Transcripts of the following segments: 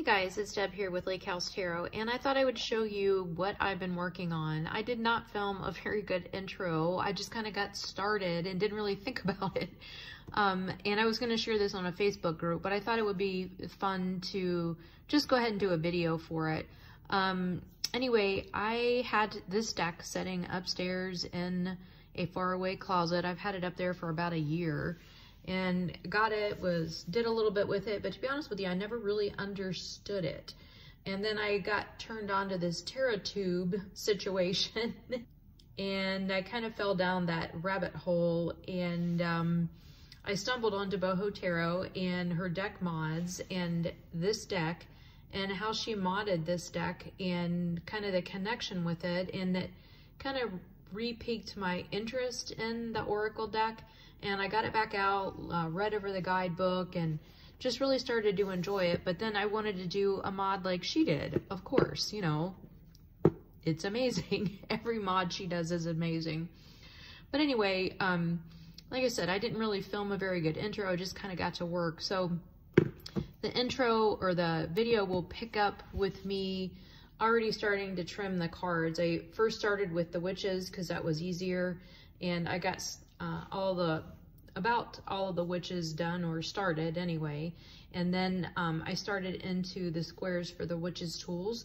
guys, it's Deb here with Lake House Tarot, and I thought I would show you what I've been working on. I did not film a very good intro. I just kind of got started and didn't really think about it. And I was going to share this on a Facebook group, but I thought it would be fun to just go ahead and do a video for it. Anyway, I had this deck sitting upstairs in a faraway closet. I've had it up there for about a year. And got it, did a little bit with it, but to be honest with you, I never really understood it. And then I got turned on to this tarot tube situation and I kind of fell down that rabbit hole, and I stumbled onto Boho Tarot and her deck mods and this deck and how she modded this deck and kind of the connection with it, and that kind of re-piqued my interest in the Oracle deck. And I got it back out, read over the guidebook, and just really started to enjoy it. But then I wanted to do a mod like she did. Of course, you know, it's amazing. Every mod she does is amazing. But anyway, like I said, I didn't really film a very good intro. I just kind of got to work. So the intro or the video will pick up with me already starting to trim the cards. I first started with the witches because that was easier, and I got about all of the witches done, or started anyway. And then I started into the squares for the witches tools.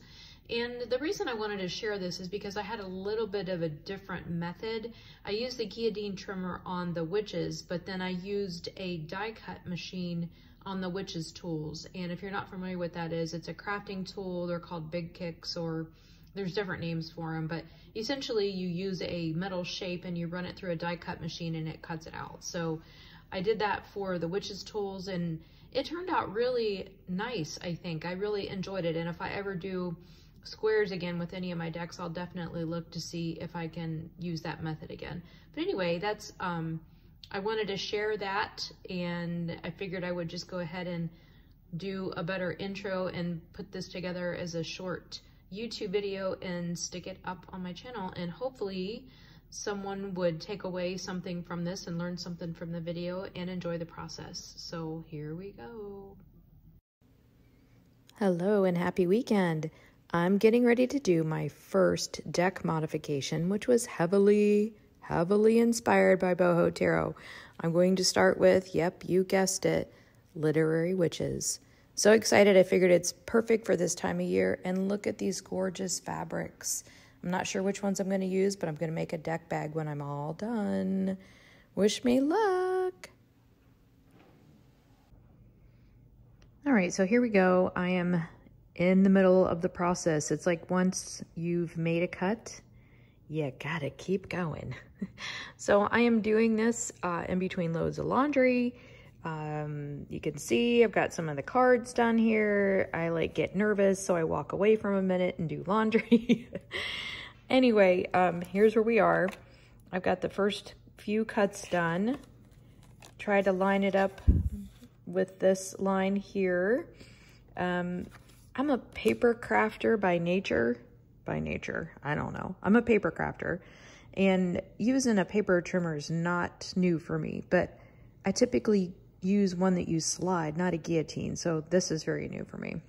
And the reason I wanted to share this is because I had a little bit of a different method. I used the guillotine trimmer on the witches, but then I used a die cut machine on the witches tools. And if you're not familiar with that is, it's a crafting tool. They're called big kicks, or there's different names for them, but essentially you use a metal shape and you run it through a die cut machine and it cuts it out. So I did that for the witches tools and it turned out really nice, I think. I really enjoyed it. And if I ever do squares again with any of my decks, I'll definitely look to see if I can use that method again. But anyway, that's, I wanted to share that, and I figured I would just go ahead and do a better intro and put this together as a short YouTube video and stick it up on my channel, and hopefully someone would take away something from this and learn something from the video and enjoy the process. So here we go. Hello and happy weekend. I'm getting ready to do my first deck modification, which was heavily inspired by Boho Tarot. I'm going to start with, yep, you guessed it, Literary Witches. So excited, I figured it's perfect for this time of year. And look at these gorgeous fabrics. I'm not sure which ones I'm going to use, but I'm going to make a deck bag when I'm all done. Wish me luck. All right, so here we go. I am in the middle of the process. It's like once you've made a cut, you gotta keep going. So I am doing this in between loads of laundry. You can see I've got some of the cards done here. I like get nervous, so I walk away from a minute and do laundry. Anyway, here's where we are. I've got the first few cuts done. Try to line it up with this line here. I'm a paper crafter by nature. I don't know. I'm a paper crafter, and using a paper trimmer is not new for me, but I typically use one that you slide, not a guillotine, so this is very new for me.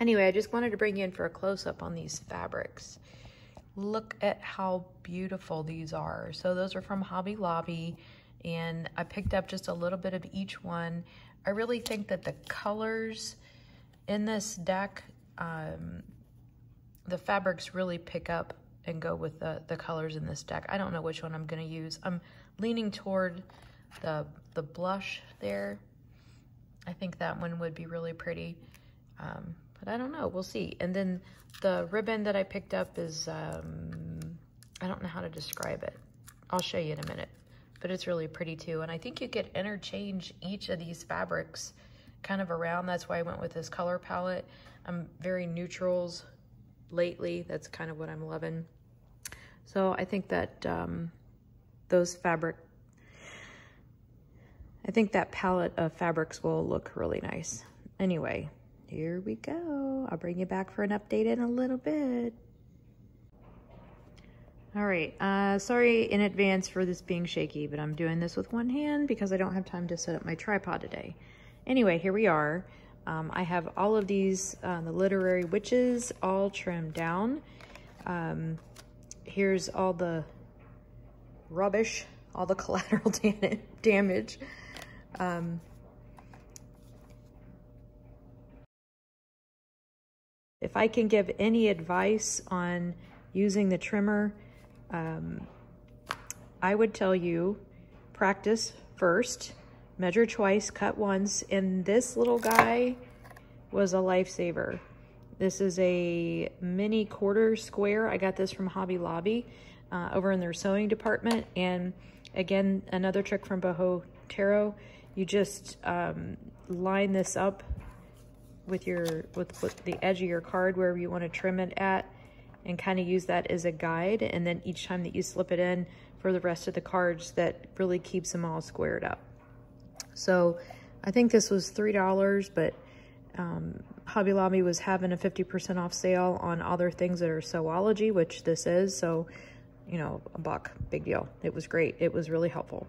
Anyway, I just wanted to bring you in for a close-up on these fabrics. Look at how beautiful these are. So those are from Hobby Lobby, and I picked up just a little bit of each one. I really think that the colors in this deck, the fabrics really pick up and go with the colors in this deck. I don't know which one I'm going to use. I'm leaning toward the blush there. I think that one would be really pretty, but I don't know. We'll see. And then the ribbon that I picked up is, I don't know how to describe it. I'll show you in a minute, but it's really pretty too. And I think you could interchange each of these fabrics kind of around. That's why I went with this color palette. I'm very neutrals lately. That's kind of what I'm loving. So I think that I think that palette of fabrics will look really nice. Anyway, here we go. I'll bring you back for an update in a little bit. All right, sorry in advance for this being shaky, but I'm doing this with one hand because I don't have time to set up my tripod today. Anyway, here we are. I have all of these, the literary witches, all trimmed down. Here's all the rubbish, all the collateral damage. If I can give any advice on using the trimmer, I would tell you, practice first, measure twice, cut once, and this little guy was a lifesaver. This is a mini quarter square. I got this from Hobby Lobby over in their sewing department. And again, another trick from Boho Tarot, you just line this up with the edge of your card wherever you want to trim it at, and kind of use that as a guide. And then each time that you slip it in for the rest of the cards, that really keeps them all squared up. So I think this was $3, but Hobby Lobby was having a 50% off sale on all their things that are Sewology, which this is. So, you know, $1, big deal. It was great. It was really helpful.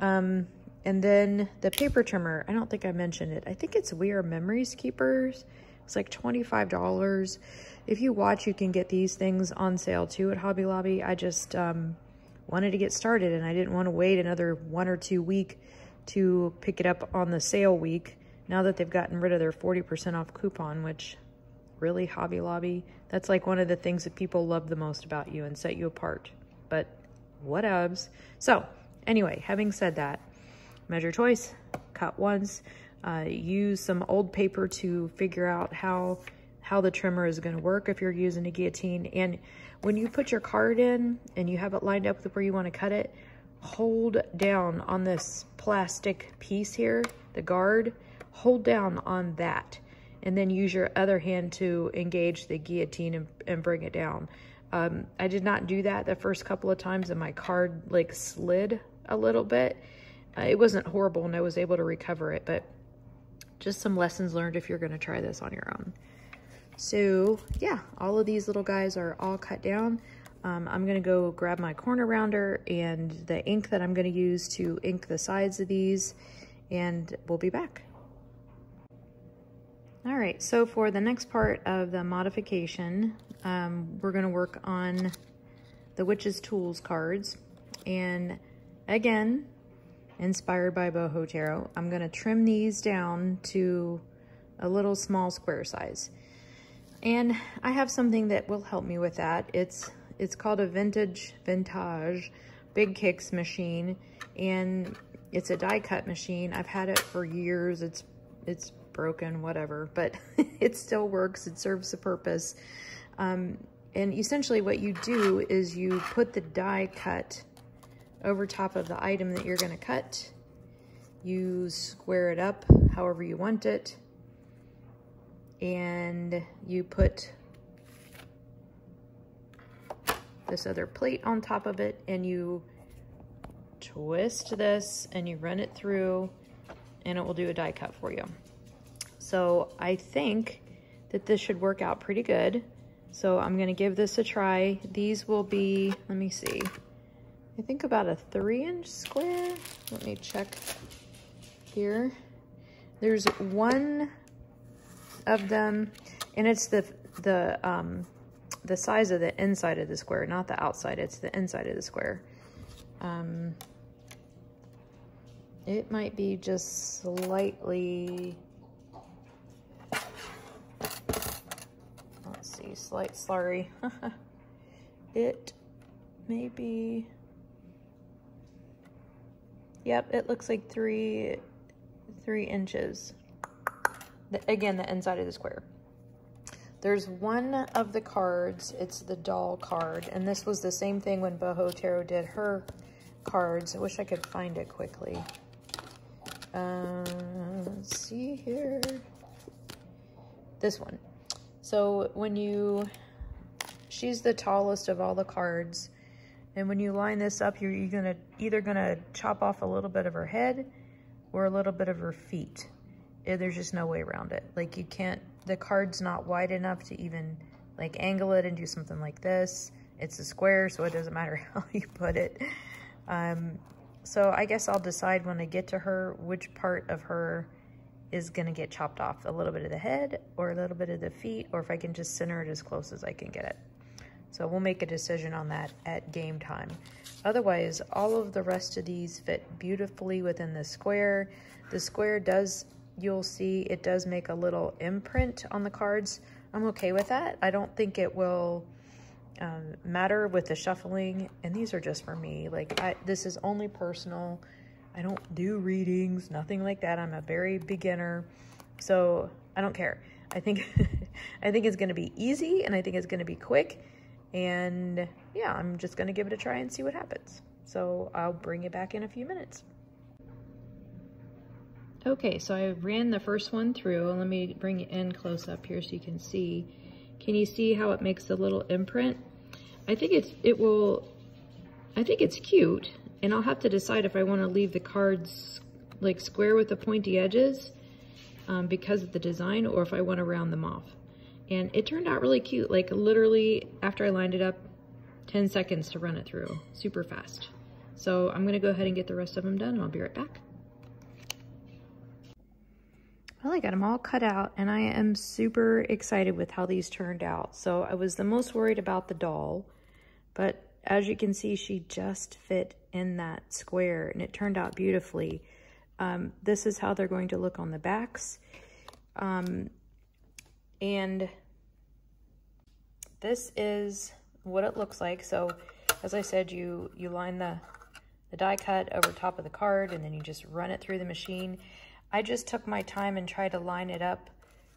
And then the paper trimmer, I don't think I mentioned it. I think it's We Are Memories Keepers. It's like $25. If you watch, you can get these things on sale too at Hobby Lobby. I just wanted to get started, and I didn't want to wait another 1 or 2 weeks to pick it up on the sale week, now that they've gotten rid of their 40% off coupon, which really, Hobby Lobby, that's like one of the things that people love the most about you and set you apart. But whatevs. So anyway, having said that, measure twice, cut once, use some old paper to figure out how the trimmer is going to work if you're using a guillotine. And when you put your card in and you have it lined up with where you want to cut it, hold down on this plastic piece here, the guard, hold down on that, and then use your other hand to engage the guillotine and bring it down. I did not do that the first couple of times, and my card like slid a little bit. It wasn't horrible, and I was able to recover it, but just some lessons learned if you're going to try this on your own. So yeah, all of these little guys are all cut down. I'm going to go grab my corner rounder and the ink that I'm going to use to ink the sides of these, and we'll be back. All right, so for the next part of the modification, we're going to work on the Witch's Tools cards. And again, inspired by Boho Tarot, I'm going to trim these down to a little small square size. And I have something that will help me with that. It's called a vintage Big Kicks machine, and it's a die cut machine. I've had it for years. It's broken, whatever, but it still works. It serves a purpose. And essentially what you do is you put the die cut over top of the item that you're going to cut. You square it up however you want it, and you put this other plate on top of it, and you twist this and you run it through, and it will do a die cut for you. So I think that this should work out pretty good. So I'm going to give this a try. These will be, let me see, I think about a 3-inch square. Let me check here. There's one of them, and it's the size of the inside of the square, not the outside. It's the inside of the square. It might be just slightly, let's see, slight slurry. It may be, yep, it looks like 3 inches. Again, the inside of the square. There's one of the cards, it's the doll card, and this was the same thing when Boho Tarot did her cards. I wish I could find it quickly. Let's see here. This one. So when she's the tallest of all the cards, and when you line this up, you're either gonna chop off a little bit of her head or a little bit of her feet. There's just no way around it. Like, you can't, the card's not wide enough to even like angle it and do something like this. It's a square, so it doesn't matter how you put it. So I guess I'll decide when I get to her which part of her is gonna get chopped off, a little bit of the head or a little bit of the feet, or if I can just center it as close as I can get it. So we'll make a decision on that at game time. Otherwise, all of the rest of these fit beautifully within the square. The square does, you'll see, it does make a little imprint on the cards. I'm okay with that. I don't think it will matter with the shuffling, and these are just for me. Like, this is only personal. I don't do readings, nothing like that. I'm a very beginner, so I don't care. I think I think it's gonna be easy, and I think it's gonna be quick, and yeah, I'm just gonna give it a try and see what happens. So I'll bring it back in a few minutes. Okay, so I ran the first one through. Let me bring it in close up here so you can see. Can you see how it makes a little imprint? I think it's cute, and I'll have to decide if I want to leave the cards like square with the pointy edges because of the design, or if I want to round them off. And it turned out really cute, like literally after I lined it up, 10 seconds to run it through, super fast. So I'm gonna go ahead and get the rest of them done, and I'll be right back. Well, I got them all cut out, and I am super excited with how these turned out. So I was the most worried about the doll, but as you can see, she just fit in that square, and it turned out beautifully. This is how they're going to look on the backs. And this is what it looks like. So as I said, you line the die cut over top of the card, and then you just run it through the machine. I just took my time and tried to line it up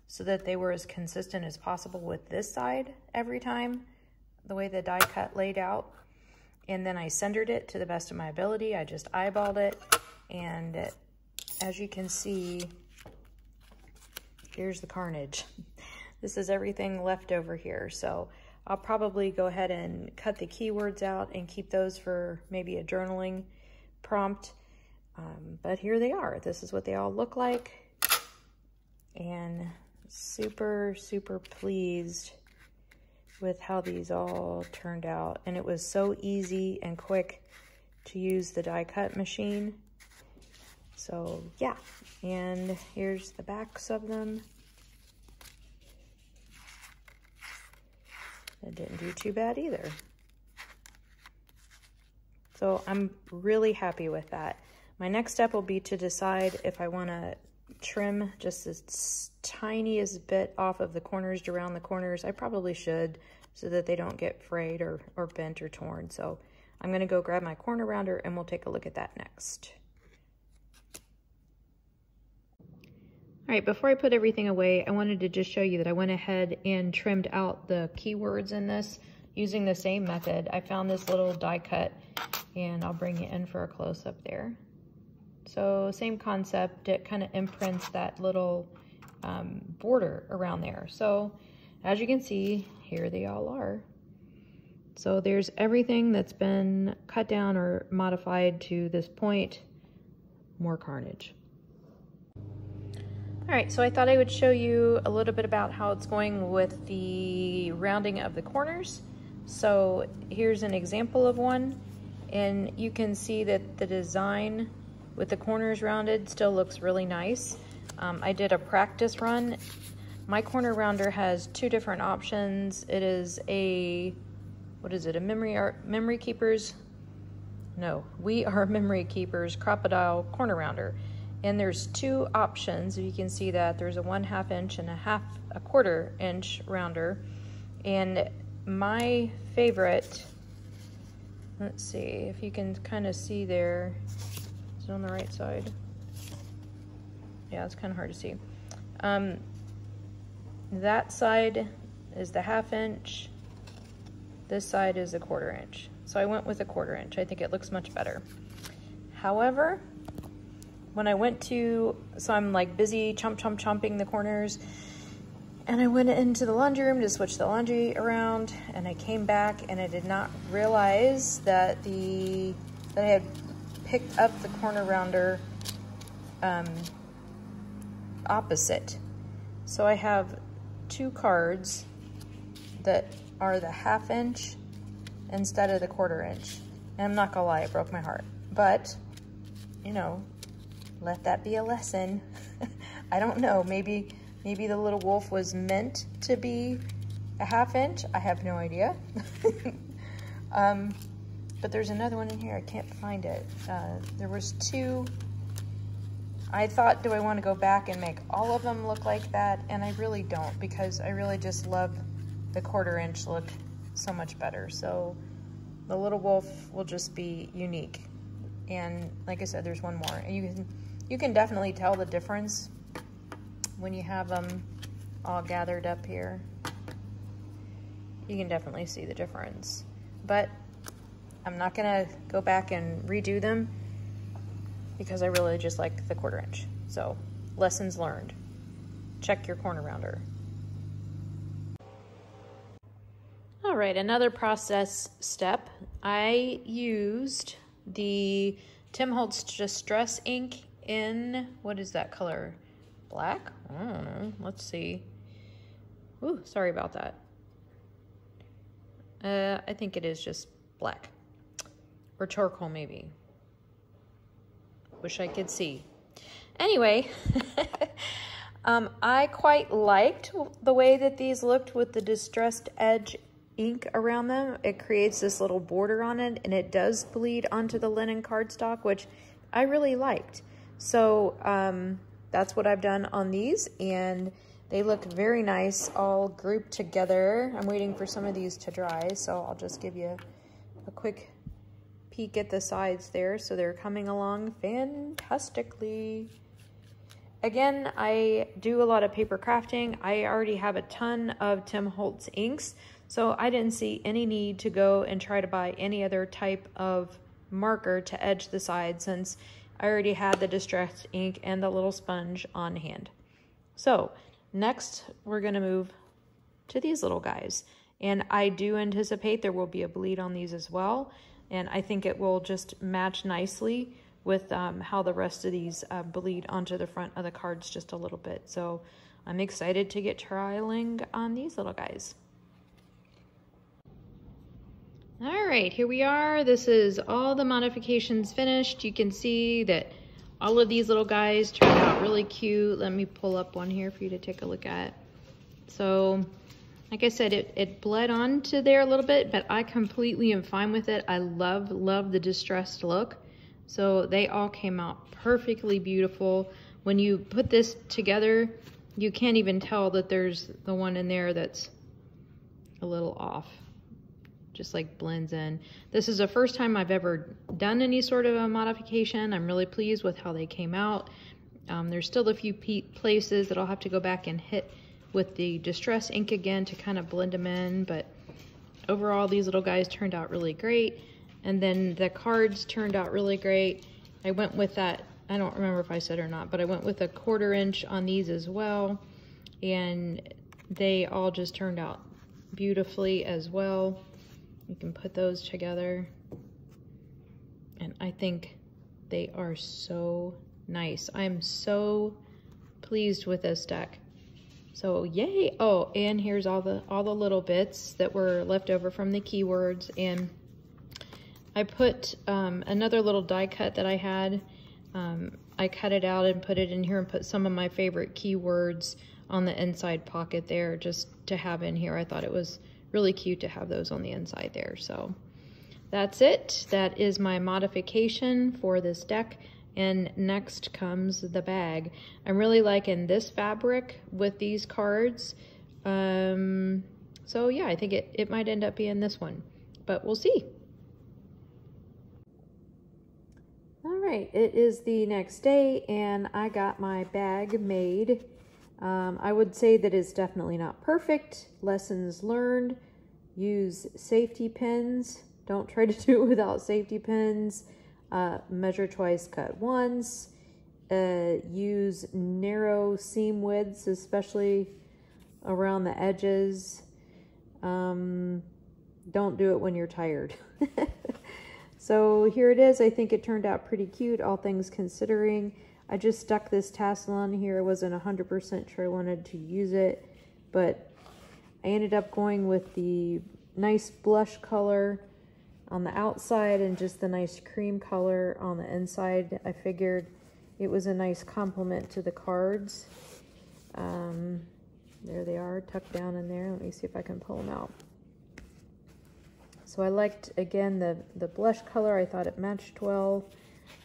so that they were as consistent as possible with this side every time, the way the die cut laid out. And then I centered it to the best of my ability. I just eyeballed it, and as you can see, here's the carnage. This is everything left over here. So I'll probably go ahead and cut the keywords out and keep those for maybe a journaling prompt. But here they are. This is what they all look like. And super, super pleased with how these all turned out. And it was so easy and quick to use the die cut machine. So yeah, and here's the backs of them. It didn't do too bad either. So I'm really happy with that. My next step will be to decide if I want to trim just as tiniest bit off of the corners to round the corners. I probably should, so that they don't get frayed or bent or torn. So I'm going to go grab my corner rounder, and we'll take a look at that next. All right, before I put everything away, I wanted to just show you that I went ahead and trimmed out the keywords in this using the same method. I found this little die cut, and I'll bring it in for a close-up there. So same concept, it kind of imprints that little border around there. So as you can see, here they all are. So there's everything that's been cut down or modified to this point. More carnage. All right, so I thought I would show you a little bit about how it's going with the rounding of the corners. So here's an example of one, and you can see that the design with the corners rounded still looks really nice. I did a practice run. My corner rounder has two different options. It is a, what is it, a Memory Keepers? No, We Are Memory Keepers Crocodile corner rounder. And there's two options. You can see that there's a 1/2 inch and a 1/4 inch rounder. And my favorite, let's see if you can kind of see there. Is it on the right side? Yeah, it's kind of hard to see. That side is the 1/2 inch. This side is a 1/4 inch. So I went with a 1/4 inch. I think it looks much better. However, when I went to, so I'm like busy chomping the corners, and I went into the laundry room to switch the laundry around, and I came back and I did not realize that I had picked up the corner rounder opposite. So I have two cards that are the 1/2 inch instead of the 1/4 inch. And I'm not gonna lie, it broke my heart. But, you know, let that be a lesson. I don't know, maybe the little wolf was meant to be a 1/2 inch. I have no idea. But there's another one in here. I can't find it. There was 2. I thought, do I want to go back and make all of them look like that? And I really don't, because I really just love the 1/4 inch look so much better. So the little wolf will just be unique. And like I said, there's one more. And you can definitely tell the difference when you have them all gathered up here. You can definitely see the difference. But I'm not gonna go back and redo them because I really just like the 1/4 inch. So, lessons learned. Check your corner rounder. All right, another process step. I used the Tim Holtz Distress ink in, what is that color? Black? I don't know, let's see. Ooh, sorry about that. I think it is just black. Or charcoal, maybe. Wish I could see. Anyway, I quite liked the way that these looked with the distressed edge ink around them. It creates this little border on it, and it does bleed onto the linen cardstock, which I really liked. So that's what I've done on these, and they look very nice all grouped together. I'm waiting for some of these to dry, so I'll just give you a quick peek at the sides there. So they're coming along fantastically. Again, I do a lot of paper crafting. I already have a ton of Tim Holtz inks, so I didn't see any need to go and try to buy any other type of marker to edge the side, since I already had the distressed ink and the little sponge on hand. So next we're going to move to these little guys, and I do anticipate there will be a bleed on these as well. And I think it will just match nicely with how the rest of these bleed onto the front of the cards just a little bit. So I'm excited to get trialing on these little guys. All right, here we are. This is all the modifications finished. You can see that all of these little guys turned out really cute. Let me pull up one here for you to take a look at. So, like I said, it bled onto there a little bit, but I completely am fine with it. I love the distressed look. So they all came out perfectly beautiful. When you put this together, you can't even tell that there's the one in there that's a little off. Just like blends in. This is the first time I've ever done any sort of a modification. I'm really pleased with how they came out. There's still a few places that I'll have to go back and hit with the distress ink again to kind of blend them in, but overall these little guys turned out really great. And then the cards turned out really great. I went with that, I don't remember if I said or not, but I went with a 1/4 inch on these as well, and they all just turned out beautifully as well. You can put those together, and I think they are so nice. I'm so pleased with this deck. So yay. Oh, and here's all the little bits that were left over from the keywords, and I put another little die cut that I had. I cut it out and put it in here and put some of my favorite keywords on the inside pocket there just to have in here. I thought it was really cute to have those on the inside there. So that's it. That is my modification for this deck. And next comes the bag. I'm really liking this fabric with these cards. So yeah, I think it might end up being this one, but we'll see. All right, it is the next day and I got my bag made. I would say that it's definitely not perfect. Lessons learned: use safety pins. Don't try to do it without safety pins. Measure twice, cut once. Use narrow seam widths, especially around the edges. Don't do it when you're tired. So here it is. I think it turned out pretty cute, all things considering. I just stuck this tassel on here. I wasn't 100% sure I wanted to use it, but I ended up going with the nice blush color on the outside and just the nice cream color on the inside. I figured it was a nice compliment to the cards. There they are, tucked down in there. Let me see if I can pull them out. So I liked, again, the blush color. I thought it matched well,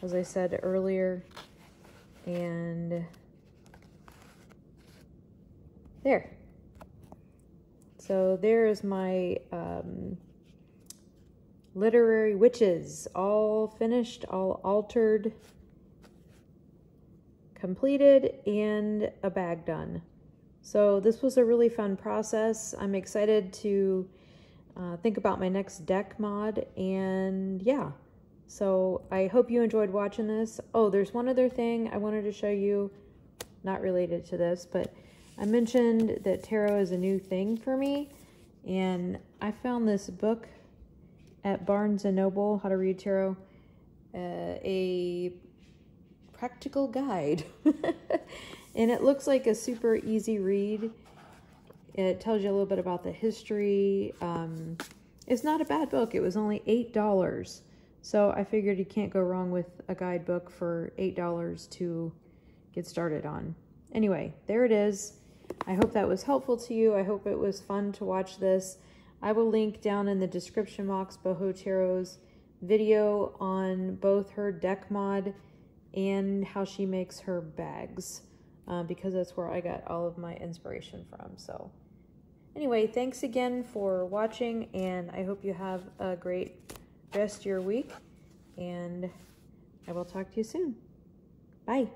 as I said earlier. And there. So there is my literary witches, all finished, all altered, completed, and a bag done. So this was a really fun process. I'm excited to think about my next deck mod, and yeah. So I hope you enjoyed watching this. Oh, there's one other thing I wanted to show you, not related to this, but I mentioned that tarot is a new thing for me, and I found this book at Barnes & Noble, How to Read Tarot, a practical guide. And it looks like a super easy read. It tells you a little bit about the history. It's not a bad book. It was only $8. So I figured you can't go wrong with a guidebook for $8 to get started on. Anyway, there it is. I hope that was helpful to you. I hope it was fun to watch this. I will link down in the description box Boho Tarot's video on both her deck mod and how she makes her bags, because that's where I got all of my inspiration from. So anyway, thanks again for watching, and I hope you have a great rest of your week, and I will talk to you soon. Bye.